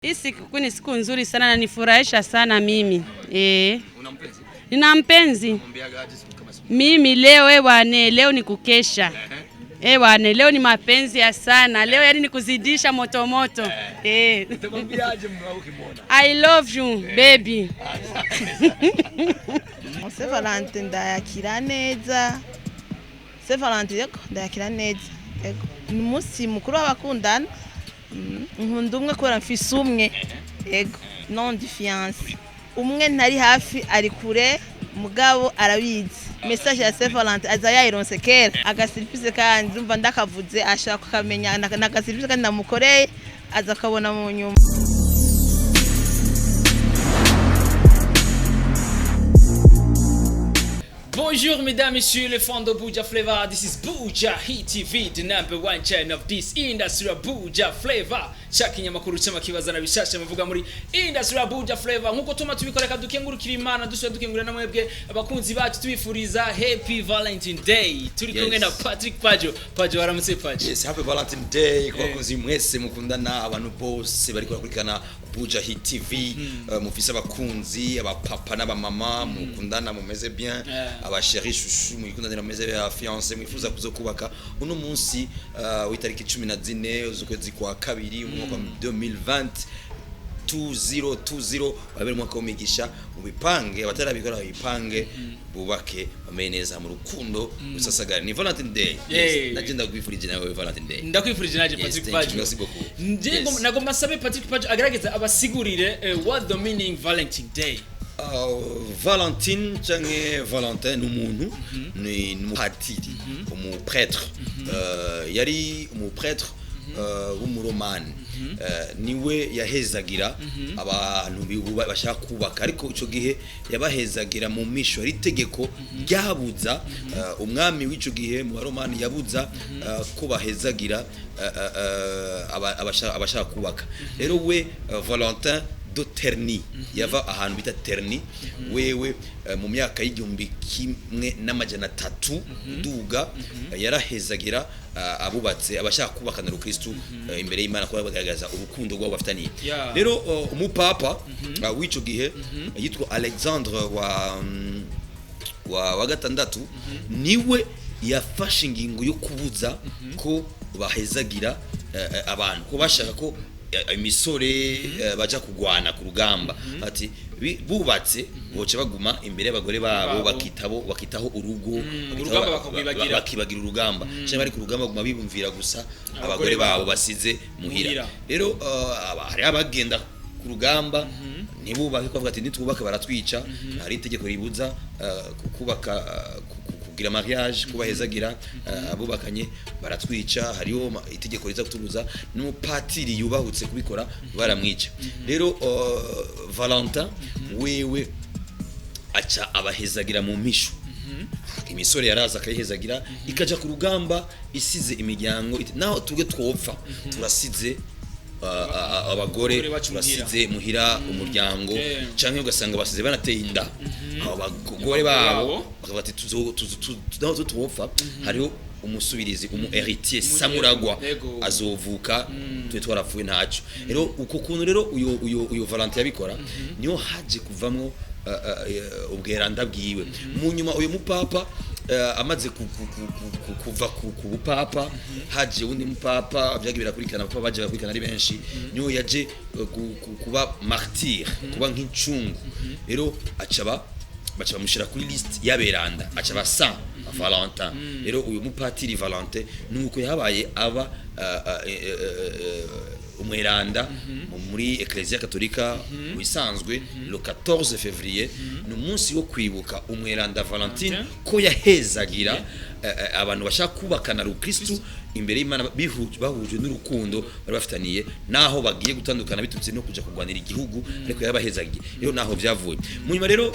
Hii siku ni siku nzuri sana na nifurahisha sana mimi. Una mpenzi? Nina mpenzi. Mimi leo leo ni kukesha. Leo ni mapenzi ya sana. Leo yani ni kuzidisha moto moto. Utamwambiaje mwa ukimwona? I love you baby. Saint Valentin ndayakira neza. Saint Valentin ndayakira neza. Ni umunsi mukuru w'abakundana. Nkunda umwe kubera mfise umwe. Non de fiance. Umwe ntari hafi ari kure mugabo arabizi. Message ya Saint Valentin aza yayironse kera. Agaservice kandi umva ndakavuze ashaka kumenya n'agaservice kandi namukoreye aza kabona mu nyuma. Bonjour mesdames, messieurs, les fans de Buja Flavor. This is Buja Hit TV, the #1 channel of this industry, Buja Flavor. Chaki nyamakuru chama kibaza na bishasha muvuga muri industry Buja Flavor. Nkuko tuma tubikoreka dukengurukira Imana, dusubira dukengurira na mwebwe abakunzi bacu tubifuriza Happy Valentine Day. Turi kumwe na Patrick Pajo. Pajo waramutse Pajo. Yes, Happy Valentine Day kwa bakunzi mwese mukundana abantu bose bari kurikana Buja Hit TV. Mufise abakunzi, abapapa n'abamama mukundana mumeze bien. Abasheri shushu mwikundanira meze ya fiancé mwifuza kuzokubaka uno munsi w'itariki 14 uzukwezi kwa kabiri umwaka 2020 2020 babere mwaka w'imigisha mubipange abatarabikora bipange bubake bameneza mu rukundo rusasagara ni Valentine Day. Yes, nagenda kwifurije nawe Valentine Day. Ndakwifurije naje Patrick Pajo. Merci beaucoup. Ndigo nagomba sabe Patrick Pajo agerageza abasigurire what the meaning Valentine Day. Valentine canke Valentin umuntu ni umupatiri umuprêtre yari umuprêtre w'umuromani niwe yahezagira abantu bashaka kubaka ariko ico gihe yabahezagira mu misho ari tegeko ryabuza umwami w'ico gihe mu baromani yabuza ko bahezagira abashaka kubaka rero we Valentin do Terni yava ahantu bita Terni wewe mu myaka y'igihumbi kimwe n'amajana 3 duga yarahezagira abubatse abashaka kubakana Kristo imbere y'Imana ko bagaragaza urukundo rwabo bafitaniye rero umupapa w'ico gihe yitwa Alexandre wa gatandatu niwe yafashe ingingo yo kubuza ko bahezagira abantu ko bashaka ko imisore baja kugwana ku rugamba ati bubatse boce baguma imbere y'abagore babo bakitaho urugo bakibagira urugamba cyane bari ku rugamba guma bibumvira gusa abagore babo basize muhira rero hari abagenda ku rugamba ntibubake ko bavuga ati nitubaka baratwica hari itegeko ribuza kubaka kugira mariage kubahezagira abubakanye baratwica hariho itegeko riza kutubuza n'umupatiri yubahutse kubikora baramwica rero Valentin wewe aca abahezagira mu misho imisore yaraza akayihezagira ikaja ku rugamba isize imiryango naho tuge twopfa turasize abagore turasize muhira umuryango canke ugasanga basize banateye inda abagore babo bakavuga ati tuzopfa hariho umusubirizi héritier samuragwa azovuka twe twarapfuye ntaco rero uko kuntu rero uyo Valentin yabikora niyo haje kuvamwo ubweranda bwiwe mu nyuma uyu mupapa amaze kuva ku bupapa haje undi mupapa byagira kurikana papa baje bakurikana ari benshi niyo yaje kuba martyr kuba nk'incungu rero baca bamushira kuri list y'aberanda aca basa Valentin rero uyu mupatiri Valentin nuko yabaye aba umweranda muri Ecclesia Katolika wisanzwe le 14 février no munsi wo kwibuka umweranda Valentine ko yahezagira abantu bashaka kubakana Kristo imbere y'Imana bahuje n'urukundo bari bafitaniye naho bagiye gutandukana bitutse no kuja kugwanira igihugu ariko yabahezagiye rero naho byavuye munyuma rero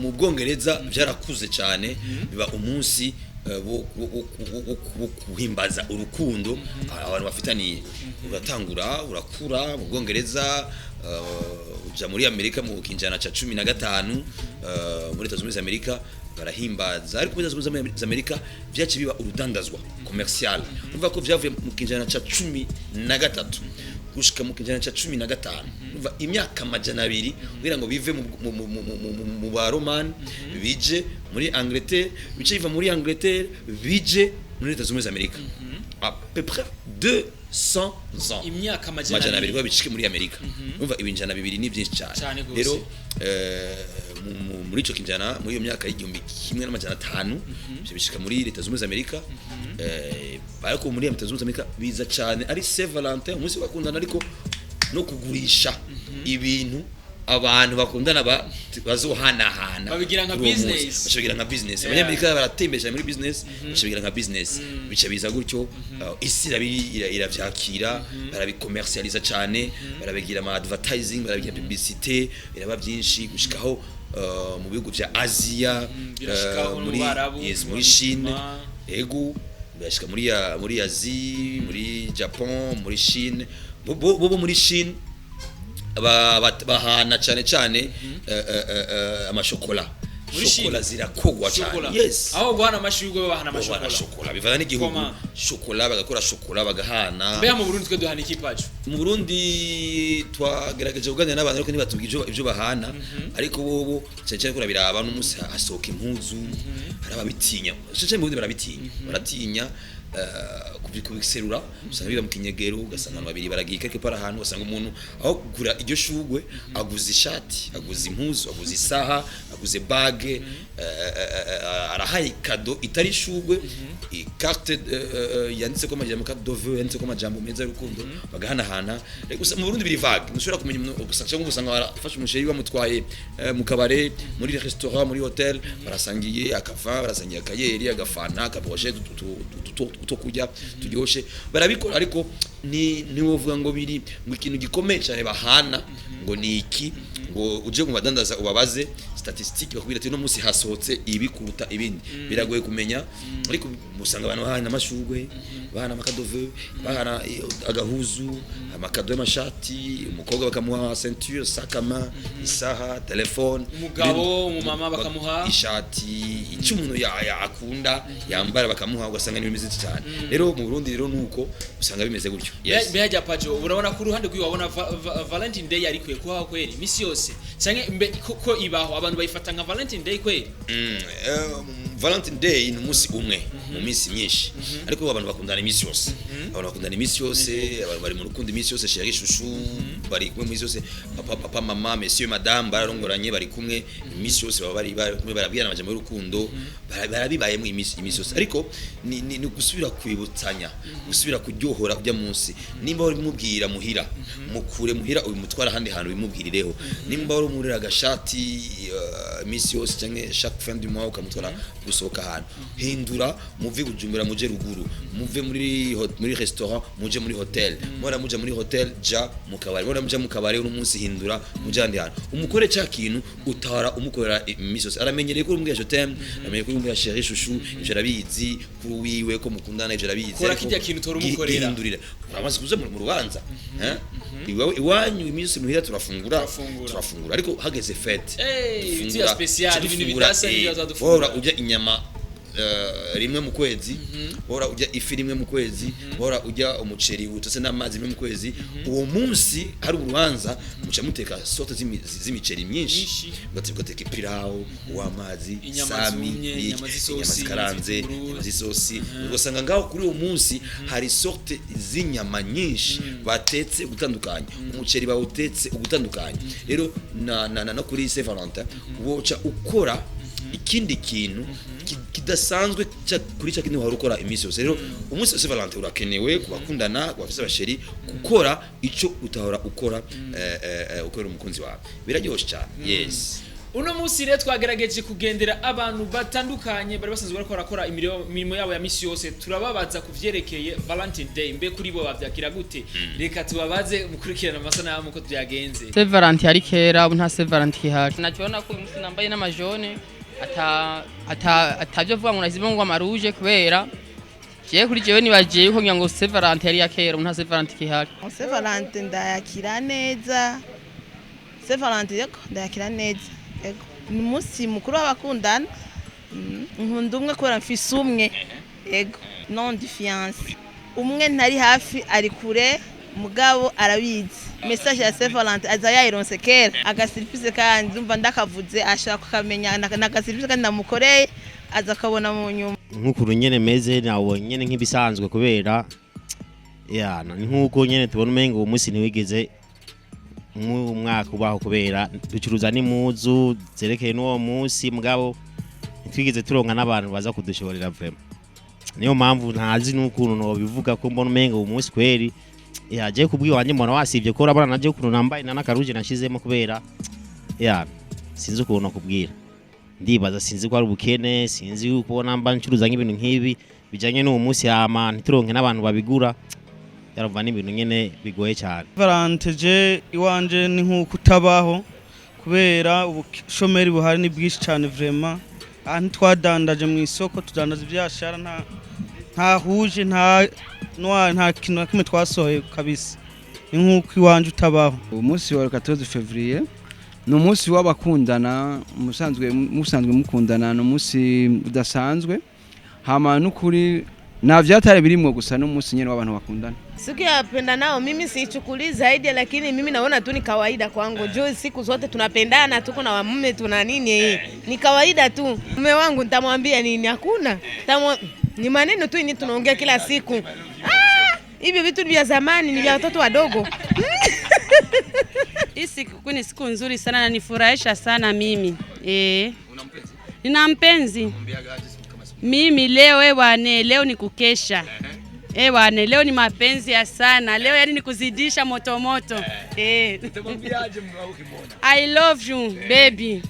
mu Bwongereza byarakuze cyane biba umunsi kuhimbaza urukundo abantu bafitaniye uratangura urakura mu Bwongereza uja muri Amerika mu kinjana ca 15 muri Estados Unis d'America barahimbaza ariko muri Estados Unis d'America byaci biba urudandazwa commercial umva ko byavuye mu kinjana ca 13 gushika mu kinjana ca 15 umva imyaka amajana 2 kugira ngo bive mu ba Roman bije muri Angleterre bice biva muri Angleterre bije muri Leta Zunze Amerika à peu près 200 ans imyaka amajana 2 bicike muri Amerika umva ibinjana 2 ni byinshi cyane rero muri ico kinjana muri iyo myaka y'igihumbi kimwe n'amajana 5 bishika muri Leta Zunze Amerika bariko muri Leta Zunze Amerika biza cyane ari Saint Valentin umunsi bakundana ariko no kugurisha ibintu abantu bakundana bazohanahana babigira nka business bashogira nka business abanyamerika baratembesha muri business bashogira nka business bica biza gutyo isi iravyakira barabicommercializa cyane barabigira ama advertising barabigira publicité biraba byinshi gushikaho mu bihugu bya Asia muri Chine ego bashika muri Asia muri Japan muri Chine bo muri Chine bahana cyane amashokola shokola zirakogwa cyane yes aho guhana amashurwe bahana amashokola bivana n'igihugu shokola bagakora shokola bagahana mbe mu Burundi twe duhana ikipacu mu Burundi twagerageje kuganira n'abantu ariko ntibatubwije ibyo bahana ariko bobo cyane ko biraba n'umunsi asohoka impuzu arababitinya cyane mu Burundi baratinya kubiserura usanga biba mu kinyegero ugasanga babiri baragiye quelque part ahantu usanga umuntu aho kugura iryo shugwe aguze ishati aguze impuzu aguze isaha aguze bage arahaye kado itari shugwe carte yanditse ko amajambo carte de vœux yanditse ko amajambo meza y'urukundo bagahanahana mu Burundi biri vague ntushobora kumenya usanga barafashe umusheri bamutwaye mu kabare muri restaurant muri hotel barasangiye akafa barasangiye akayeri agafana akabrochet utokujya turyoshe barabikora ariko ni wovuga ngo biri mu kintu gikomeye cyane bahana ngo ni iki ngo uje mu badandaza ubabaze statistique bakubwira ati no musi hasohotse ibi kuruta ibindi biragoye kumenya ariko musanga abantu bahana amashugwe bahana amakadove bahana agahuzu amakado y'amashati umukobwa bakamuha ceinture sakama isaha telefone umugabo umumama bakamuha ishati icyo umuntu yakunda yambara bakamuha ugasanga ni bimeze cyane rero mu Burundi rero nuko usanga bimeze gutyo bihajya pajo urabona ku ruhande rw'iwabona Valentine Day ariko kuha kweri misi yose cyane ko ibaho abantu bayifata nka Valentine Day kweri Valentine Day ni umunsi umwe mu minsi myinshi ariko abantu bakundana imisi yose abantu bari mu rukundo imisi yose chérie chouchou bari kumwe imisi yose papa mama monsieur madame bararongoranye bari kumwe imisi yose bari kumwe barabwirana amajambo y'urukundo barabibaye mu imisi yose ariko ni gusubira kwibutsanya gusubira kuryohora kujya munsi nimba uri mubwira muhira mukure muhira uyu mutwara handi hantu bimubwirireho nimba uri umurira agashati imisi yose cyangwa chaque fin du mois ukamutwara gusohoka ahantu hindura muve Bujumbura muje ruguru muve muri restaurant muje muri hotel mora muje muri hotel ja mukabari mora muje mukabari uno munsi hindura muje handi hantu umukore cya kintu utara umukorera imisozi aramenyereye ko umubwira je t'aime aramenyereye ko umubwira chérie chouchou ivyo arabizi kuri wiwe ko mukundana ivyo arabizi kora kijya kintu tora umukorera hindurira uramaze kuza mu rubanza iwanyu imisozi muhira turafungura ariko hageze fete fungura special ibintu bidasa n'ibyo zadufungura ujya inyama rimwe mu kwezi bora ujya ifi rimwe mu kwezi bora ujya umuceri utose n'amazi rimwe mu kwezi uwo munsi hari urubanza muca muteka sorte z'imiceri myinshi bateka ipirao w'amazi sami inyama zikaranze inyama z'isosi ugasanga ngaho kuri uwo munsi hari sorte z'inyama nyinshi batetse gutandukanye umuceri bawutetse ugutandukanye rero na kuri Saint Valentin woca ukora ikindi kintu kidasanzwe kuri cya kintu harukora imisi yose rero umunsi wa Saint Valentin urakenewe kubakundana kubafisa abasheri gukora ico utahora ukora ukora umukunzi wawe biraryoshye cyane yes uno munsi rero twagerageje kugendera abantu batandukanye bari basanzwe barakora imirimo yabo ya misi yose turababaza kuvyerekeye Valentine Day mbe kuri bo bavyakira gute reka tubabaze mukurikirana amasanamu ko byagenze Saint Valentin ari kera ubu nta Saint Valentin kihari naciona ko umunsi nambaye n'amajone atabyo vuga ngo nazibe ngo amaruje kubera je kuri jewe nibagiye ko ngo Saint Valentin yari yakera nta Saint Valentin kihari Saint Valentin ndayakira neza Saint Valentin ndayakira neza ni umunsi mukuru w'abakundana nkunda umwe kubera mfise umwe ego non de fiance umwe ntari hafi ari kure mugabo arabizi message ya Saint Valentin aza yayironse kera agasiripise kandi ndumva ndakavuze ashaka kukamenya n'agasiripise kandi namukoreye aza kabona mu nyuma nk'ukuru nyene meze nawo nyene nk'ibisanzwe kubera nk'uko nyene tubona umengo uwo munsi ntiwigeze umwaka ubaho kubera ducuruza n'imuzu zerekeye n'uwo munsi mugabo ntitwigeze turonka n'abantu baza kudushoborera vraiment niyo mpamvu ntazi n'ukuntu no bivuga ko mbona umengo uwo munsi kweri yaje kubwiwanje mbona wasivye ko urabona naje ukuntu nambaye n'akaruje nashizemo kubera sinzi ukuntu nakubwira ndibaza sinzi ko ari ubukene sinzi uko namba ncuruza nk'ibintu nk'ibi bijanye n'uwo munsi hama ntituronke n'abantu babigura yarumva n'ibintu nyene bigoye cyane Valentin iwanje ni nk'uko utabaho kubera ubushomeri buhari ni bwinshi cyane vraiment ahantu twadandaje mu isoko tudandaza ibyashara nta huje nta kintu na kimwe twasohoye kabisa ni nk'uko iwanje utabaho umunsi wa 14 février ni umunsi w'abakundana musanzwe mukundana ni umunsi udasanzwe hama n'ukuri na vyatare birimwe gusa no munsi nyene w'abantu bakundana. Siku ya pendanao mimi siichukulii zaidi, lakini mimi naona tu ni kawaida kwangu. Juu siku zote tunapendana, tuko na mume tuna nini, ni kawaida tu. Mume wangu nitamwambia nini? Hakuna. Ni maneno tu ni tunaongea kila siku. Hivi vitu vya zamani ni vya watoto wadogo. Hii siku ni siku nzuri sana na nifurahisha sana mimi. Una mpenzi? Nina mpenzi. Mimi leo bwana, leo ni kukesha. Bwana, leo ni mapenzi ya sana. Leo yani ni kuzidisha moto moto. Utamwambiaje mwanao ukimwona? I love you baby.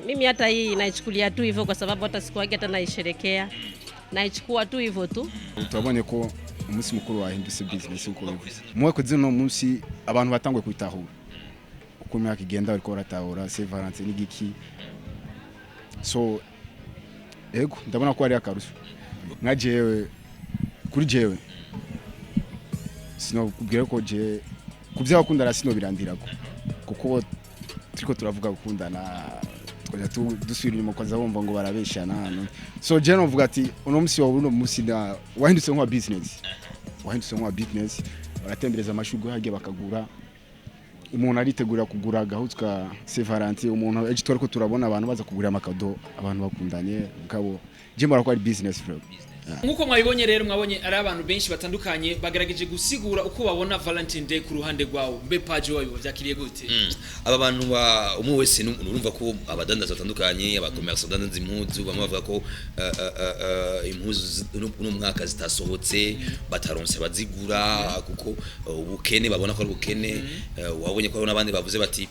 Mimi hata hii naichukulia tu hivyo kwa sababu hata siku yake hata naisherekea. Naichukua tu hivyo tu. Turabonye ko umunsi mukuru wahindutse business uko bivuze. Mwe kuzino umunsi abantu batangwe kwitahura. Uko myaka igenda ariko baratahura Saint Valentin n'igiki. So ego ndabona ko ari akarusho. Nka jewe kuri jewe sino kubwira ko je kuvya bakundana sino birandirako kuko turiko turavuga gukundana twaje dusubira inyuma kwaza bumva ngo barabeshana hano. So je no vuga ati uno musi wa uno musi na wahindutse nko business baratembereza amashugwe hagiye bakagura umuntu aritegura kugura gahutswa Saint Valentin umuntu eje twariko turabona abantu baza kugura amakado abantu bakundanye ngabo je mbara ko ari business bro. Nkuko mwabibonye rero mwabonye ari abantu benshi batandukanye bagerageje gusigura uko babona Valentine Day ku ruhande rwawo mbe page wayo byakiriye gute. Aba bantu umwe wese urumva ko abadandaza batandukanye abakommerce badandaza impuzu bamwe bavuga ko impuzu no mwaka zitasohotse bataronse bazigura kuko ubukene babona ko ari ubukene. Wabonye ko n'abandi bavuze bati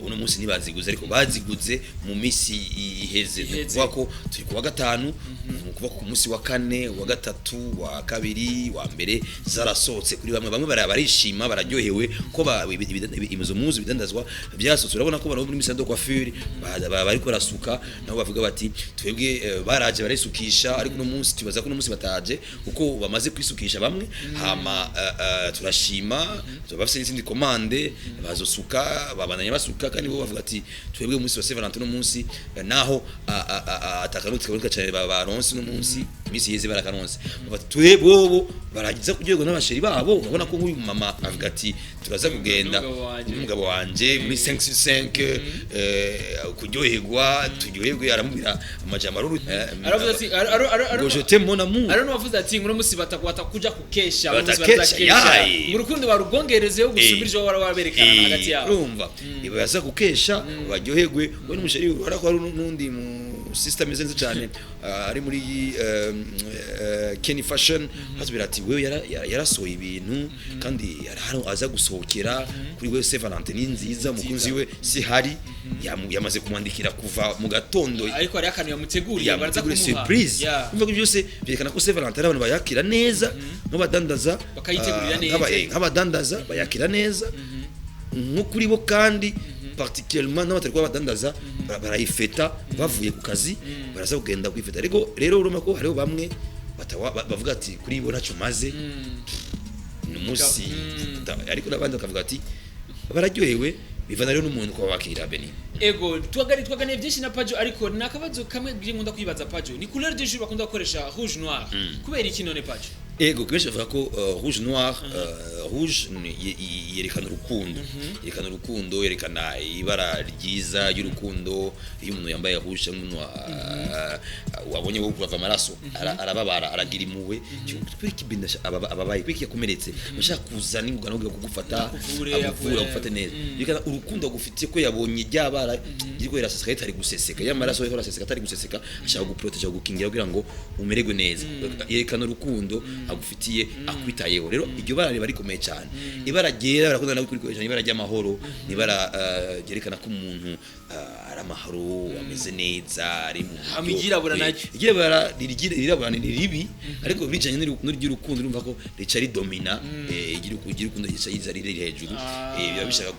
uno munsi ntibaziguze ariko baziguze mu misi iheze kuvuga ko turi kuwa gatanu kuva ku munsi wa kane wa gatatu wa kabiri wa mbere zarasohotse kuri bamwe barishima bararyohewe ko imizo muzi bidandazwa byasotse. Urabona ko bano muri misando kwa furi bari ko rasuka nabo bavuga bati twebwe baraje barisukisha ariko no munsi tubaza ko no munsi bataje uko bamaze kwisukisha bamwe hama turashima bafite n'izindi commande bazosuka babananye basuka kandi bo bavuga ati twebwe umunsi wa Saint Valentin no munsi naho atakarutse kaboneka cyane baronse no munsi misi yeze barakaronse twebwe baragiza kujyego n'abasheri babo. Urabona ko nk'uyu mama avuga ati turaza kugenda n'umugabo wanje muri 565 kujyoherwa turyoherwe aramubira amajambo aravuze ati je t'aime mon amour no bavuze ati ngo musi batakuja kukesha batakesha mu rukundo barugongereze yo gusubirije waraberekana hagati yabo. Urumva ibaza kukesha baryoherwe we n'umusheri urako ari n'undi mu system izenze cyane ari muri Kenny Fashion hasubira ati wewe yarasohoye ibintu kandi yarahano aza gusohokera kuri wewe Saint Valentin nziza mukunzi we si hari yamaze kumwandikira kuva mu gatondo ariko ari akanu yamuteguriye baraza kumuha surprise. Umva ko byose byerekana ko Saint Valentin abantu bayakira neza n'abadandaza bakayitegurira neza nk'abadandaza bayakira neza nko kuri bo kandi particulièrement n'abatari kwa badandaza barayifeta bavuye ku kazi baraza kugenda kwifeta. Rero urumva ko hariho bamwe bavuga ati kuri bo naco maze n'umusi ariko nabandi bakavuga ati bararyohewe bivana rero n'umuntu kwa wakira Beni. Ego twagane byinshi na Pajo ariko nakabazo kamwe nkunda kwibaza Pajo ni couleur de jour bakunda gukoresha rouge noir kubera iki none Pajo? ego kenshi bavuga ko rouge noir rouge yerekana urukundo yerekana ibara ryiza y'urukundo iyo umuntu yambaye rouge umuntu wabonye wo kuva amaraso arababara aragira impuhwe kwiki bindasha ababaye kwiki yakomeretse bashaka kuzana ingugano yo kugufata amuvura gufata neza yerekana urukundo agufitiye ko yabonye ryabara giriko iraseseka itari guseseka y'amaraso yo raseseka atari guseseka ashaka guprotege gukingira kugira ngo umererwe neza yerekana urukundo agufitiye akwitayeho rero iryo bara riba rikomeye cyane ibara ryera barakunda no kurikoresha ibara ry'amahoro nibara ryerekana ko umuntu ari amahoro ameze neza ari mu amigirabura nacyo irabura ni ribi ariko bijanye n'urukundo urumva ko rica ridomina igira urukundo yica yiza riri hejuru biba bishaka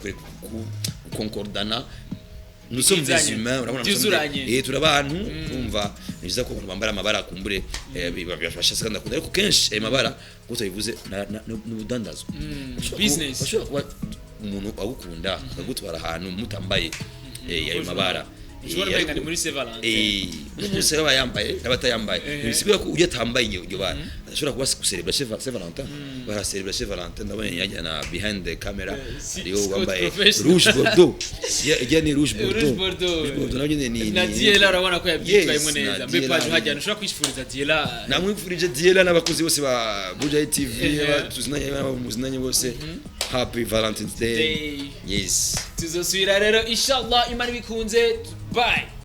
concordana nous sommes des humains urabona turabantu urumva niza ko bambara amabara kumbure bibafasha kandi akunda ariko kenshi ayo mabara gusa bivuze n'ubudandazo business bashobora kuba umuntu agukunda akagutwara ahantu mutambaye ayo mabara muri Saint Valentin n'umunsi baba yambaye n'abatayambaye bisibira ko ujya tambaye iryo bara ashobora kuba guserebra Saint Valentin bara celebrer Saint Valentin ndabonye yajyana behind the camera ariyo wambaye rouge bordeaux ni rouge bordeaux nabyo ni na Diela urabona ko yabyitwayemo neza mbe paje hajyana ushobora kwishifuriza Diela namwifurije Diela n'abakozi bose ba Buja TV muzinanye bose happy Valentine's Day yes tuzosubira rero inshallah imana bikunze bye